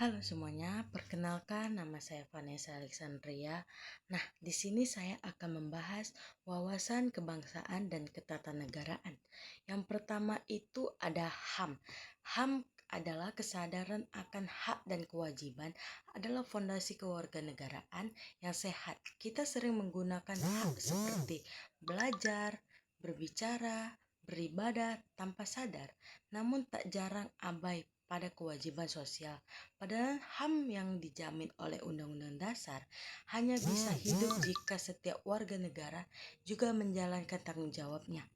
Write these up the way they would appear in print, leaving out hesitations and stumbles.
Halo semuanya, perkenalkan nama saya Vanessa Alexandria. Nah, di sini saya akan membahas wawasan kebangsaan dan ketatanegaraan. Yang pertama itu ada HAM. HAM adalah kesadaran akan hak dan kewajiban adalah fondasi kewarganegaraan yang sehat. Kita sering menggunakan hak seperti belajar, berbicara, beribadah tanpa sadar, namun tak jarang abai pada kewajiban sosial. Padahal HAM yang dijamin oleh Undang-Undang Dasar hanya bisa hidup jika setiap warga negara juga menjalankan tanggung jawabnya.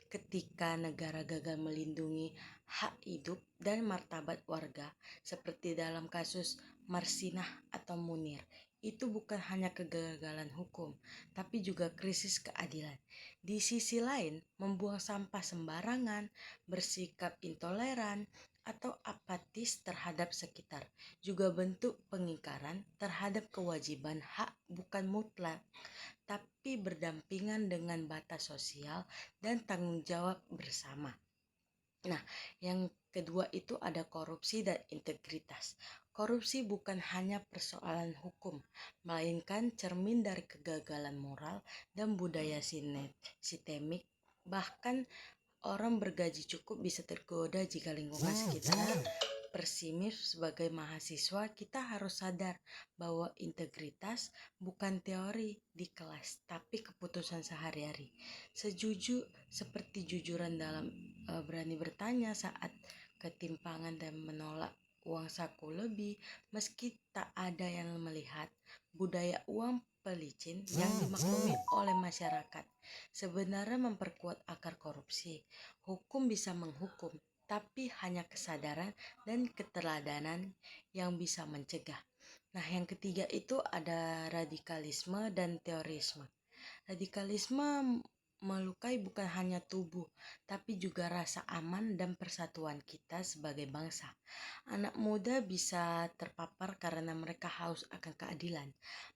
Ketika negara gagal melindungi hak hidup dan martabat warga, seperti dalam kasus Marsinah atau Munir, itu bukan hanya kegagalan hukum, tapi juga krisis keadilan. Di sisi lain, membuang sampah sembarangan, bersikap intoleran, atau apatis terhadap sekitar juga bentuk pengingkaran terhadap kewajiban hak bukan mutlak, tapi berdampingan dengan batas sosial dan tanggung jawab bersama. Nah, yang kedua itu ada korupsi dan integritas. Korupsi bukan hanya persoalan hukum, melainkan cermin dari kegagalan moral dan budaya sistemik. Bahkan orang bergaji cukup bisa tergoda jika lingkungan sekitar pesimis. Sebagai mahasiswa, kita harus sadar bahwa integritas bukan teori di kelas, tapi keputusan sehari-hari. Seperti jujuran dalam berani bertanya saat ketimpangan dan menolak uang saku lebih, meski tak ada yang melihat. Budaya uang pelicin yang dimaklumi oleh masyarakat sebenarnya memperkuat akar korupsi. Hukum bisa menghukum, tapi hanya kesadaran dan keteladanan yang bisa mencegah. Nah, yang ketiga itu ada radikalisme dan terorisme. Radikalisme melukai bukan hanya tubuh, tapi juga rasa aman dan persatuan kita sebagai bangsa. Anak muda bisa terpapar karena mereka haus akan keadilan.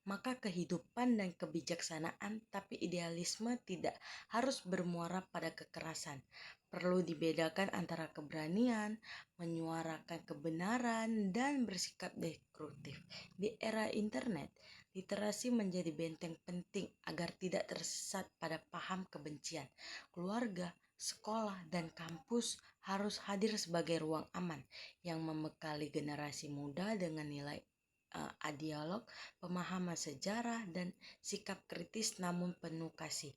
Maka kehidupan dan kebijaksanaan, tapi idealisme tidak harus bermuara pada kekerasan. Perlu dibedakan antara keberanian, menyuarakan kebenaran, dan bersikap destruktif. Di era internet, literasi menjadi benteng penting agar tidak tersesat pada paham kebencian. Keluarga, sekolah, dan kampus harus hadir sebagai ruang aman yang membekali generasi muda dengan nilai dialog, pemahaman sejarah, dan sikap kritis namun penuh kasih.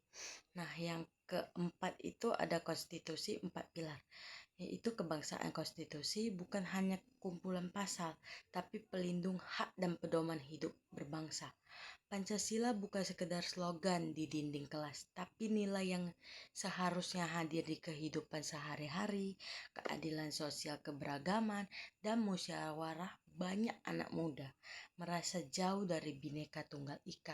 Nah, yang keempat itu ada konstitusi 4 pilar, yaitu kebangsaan. Konstitusi bukan hanya kumpulan pasal, tapi pelindung hak dan pedoman hidup berbangsa. Pancasila bukan sekedar slogan di dinding kelas, tapi nilai yang seharusnya hadir di kehidupan sehari-hari, keadilan sosial, keberagaman, dan musyawarah. Banyak anak muda merasa jauh dari Bhinneka Tunggal Ika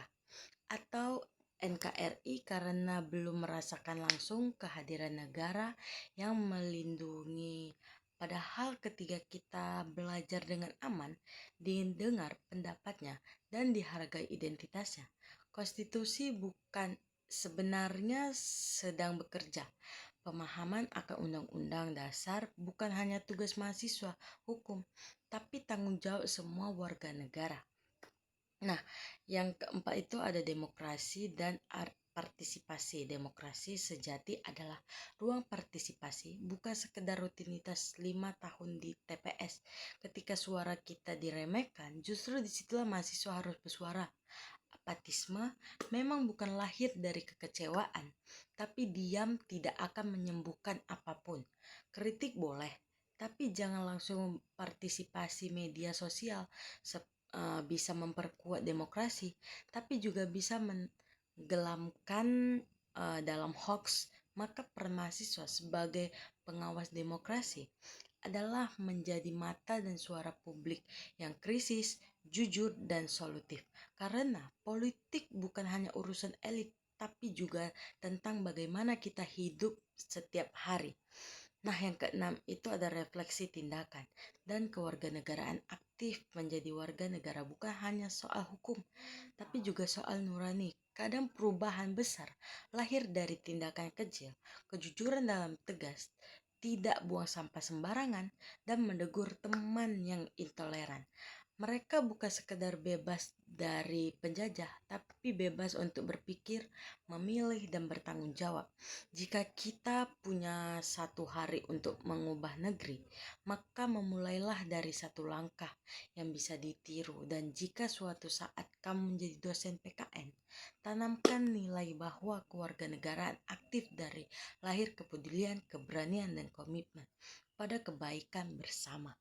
atau NKRI karena belum merasakan langsung kehadiran negara yang melindungi. Padahal ketika kita belajar dengan aman, didengar pendapatnya, dan dihargai identitasnya, konstitusi bukan sebenarnya sedang bekerja. Pemahaman akan undang-undang dasar bukan hanya tugas mahasiswa hukum, tapi tanggung jawab semua warga negara. Nah, yang keempat itu ada demokrasi dan partisipasi. Demokrasi sejati adalah ruang partisipasi, bukan sekedar rutinitas 5 tahun di TPS. Ketika suara kita diremehkan, justru disitulah mahasiswa harus bersuara. Apatisme memang bukan lahir dari kekecewaan, tapi diam tidak akan menyembuhkan apapun. Kritik boleh, tapi jangan langsung partisipasi. Media sosial bisa memperkuat demokrasi, tapi juga bisa menggelamkan dalam hoax. Maka peran mahasiswa sebagai pengawas demokrasi adalah menjadi mata dan suara publik yang krisis, jujur, dan solutif. Karena politik bukan hanya urusan elit, tapi juga tentang bagaimana kita hidup setiap hari. Nah, yang keenam itu ada refleksi tindakan dan kewarganegaraan aktif. Menjadi warga negara bukan hanya soal hukum, tapi juga soal nurani. Kadang perubahan besar lahir dari tindakan kecil, kejujuran dalam tegas, tidak buang sampah sembarangan, dan menegur teman yang intoleran. Mereka bukan sekedar bebas dari penjajah, tapi bebas untuk berpikir, memilih, dan bertanggung jawab. Jika kita punya satu hari untuk mengubah negeri, maka memulailah dari satu langkah yang bisa ditiru. Dan jika suatu saat kamu menjadi dosen PKN, tanamkan nilai bahwa kewarganegaraan aktif dari lahir kepedulian, keberanian, dan komitmen pada kebaikan bersama.